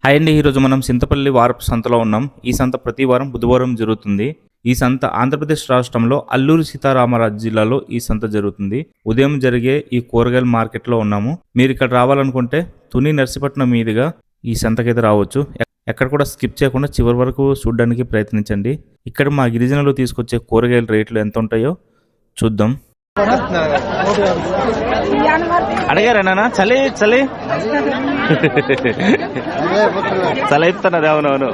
Hi అండి, ఈరోజు మనం చింతపల్లి వారపు సంతలో ఉన్నాం. ఈ సంత ప్రతి వారం బుధవారం జరుగుతుంది. ఈ సంత ఆంధ్రప్రదేశ్ రాష్ట్రంలో అల్లూరి సీతారామరాజు జిల్లాలో ఈ సంత జరుగుతుంది. ఉదయం జరిగే ఈ కూరగాయల మార్కెట్లో ఉన్నాము. మీరు ఇక్కడ రావాలనుకుంటే తుని నర్సీపట్నం మీదుగా ఈ సంతకైతే రావచ్చు. ఎక్కడ కూడా స్కిప్ చేయకుండా చివరి వరకు చూడడానికి ప్రయత్నించండి. ఇక్కడ మా గిరిజనులు తీసుకొచ్చే కూరగాయల రేట్లు ఎంత ఉంటాయో చూద్దాం. అడిగారేనా చలి చలి చలి ఇస్తున్నది. అవునవును,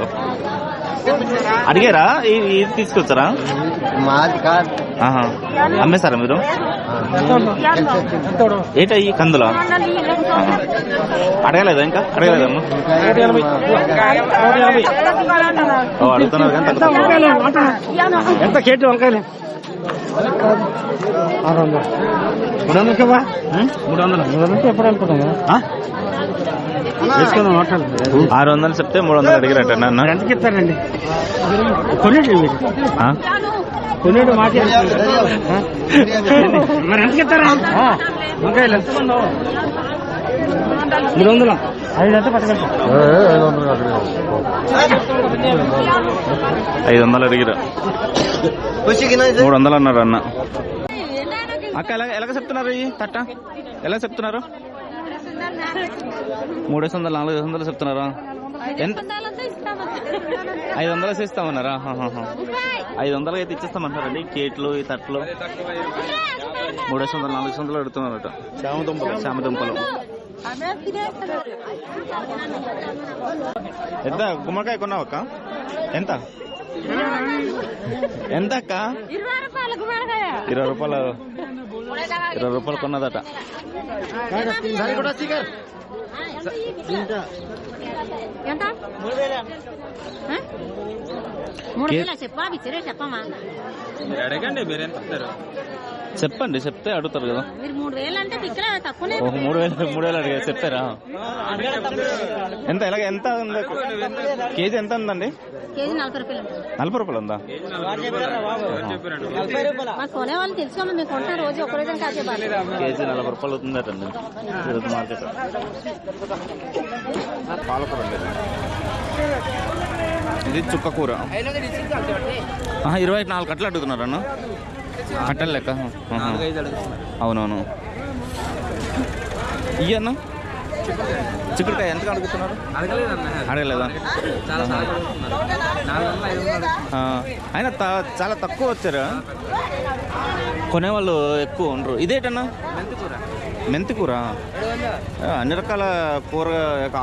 అడిగారా? ఇది తీసుకొచ్చారా? అమ్మేశారా మీరు? ఏంట ఈ కందులా? అడగలేదా? ఇంకా అడగలేదమ్మా? అడుగుతున్నారు కానీ ఎంత కేజీ వంకాయలు? 600 ఎప్పుడు అనుకున్నావా? 600 చెప్తే 300 అడిగిరట. నన్ను ఎంతకి ఇస్తారండి? కొనేడు మాట మరి ఎంతకి ఇస్తారా వంకాయలు? 300 500 పట్టుకెళ్తా. 500 అడిగిరా, 300 అన్నారు అన్న. అక్క ఎలాగ చెప్తున్నారు? ఈ తట్ట ఎలా చెప్తున్నారు? 300 400 చెప్తున్నారా? ఎంత? 500 ఇస్తామన్నారా? 500 అయితే ఇచ్చేస్తామంటారండి. కేట్లు ఈ తట్లు 300 400 అడుగుతున్నారట. చామదుంపలు ఎంత? గుమ్మడికాయ కొన్నావు అక్క? ఎంత ఎంత అక్క? 20 రూపాయలు. 20 రూపాయలు కొన్నదట. అడగండి, మీరు ఎంత చెప్పండి, చెప్తే అడుగుతారు కదా. 3,000 అడిగారు, చెప్పారా? ఎంత ఎలాగ ఎంత ఉంది? కేజీ ఎంత ఉందండి? 40 రూపాయలు ఉందా? కేజీ 40 రూపాయలు అవుతుందటండి ఈరోజు మార్కెట్. పాలకూర అండి, ఇది చుక్క కూర. 24 కట్టలు అడుగుతున్నారు అన్న. కట్టలు లెక్క? అవునవును. ఇయ్యన్న చిక్కుడుకాయ ఎంత అడుగుతున్నారు? అడగలేదా? అయినా చాలా తక్కువ వచ్చారా? కొనేవాళ్ళు ఎక్కువ ఉండరు. ఇదేటన్నా? మెంతికూర. అన్ని రకాల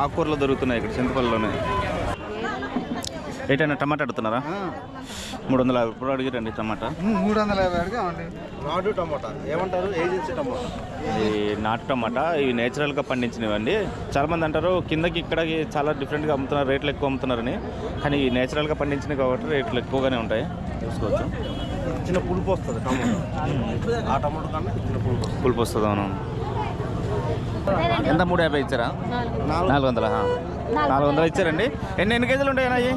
ఆకుకూరలు దొరుకుతున్నాయి ఇక్కడ చింతపల్లిలోనే. ఏంటన్నా టమాటా అడుగుతున్నారా? 350 రూపాయలు అడిగారండి టమాటా. 350 అడిగామండి. నాటు టమాటా ఏమంటారు? ఏజెన్సీ టమాటా. ఈ నాటు టమాటా ఇవి నేచురల్గా పండించినవండి. చాలామంది అంటారు కిందకి ఇక్కడికి చాలా డిఫరెంట్గా అమ్ముతున్నారు, రేట్లు ఎక్కువ అమ్ముతున్నారని. కానీ ఈ నేచురల్గా పండించినవి కాబట్టి రేట్లు ఎక్కువగానే ఉంటాయి. చూసుకోవచ్చు. చిన్న పులుపు వస్తుంది టమాటా. ఆ టమాటా కన్నా చిన్న పులుపు వస్తుంది. అవును. ఎంత? 350 ఇచ్చారా? 400. 400 ఇచ్చారండి. ఎన్ని కేజీలు ఉంటాయన్నా? అవి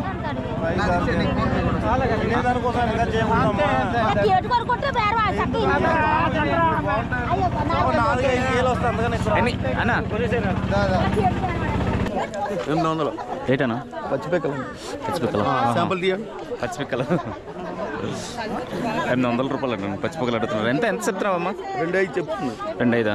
అన్నా 800. ఏటనా? పచ్చిపిక్కలు. శాంపుల్ తీయండి. పచ్చిపిక్కలు 800 రూపాయలు అండి. పచ్చిపిక్కలు అడుగుతున్నారు. ఎంత చెప్తున్నావమ్మా? 2,500 చెప్తుంది. 2,500.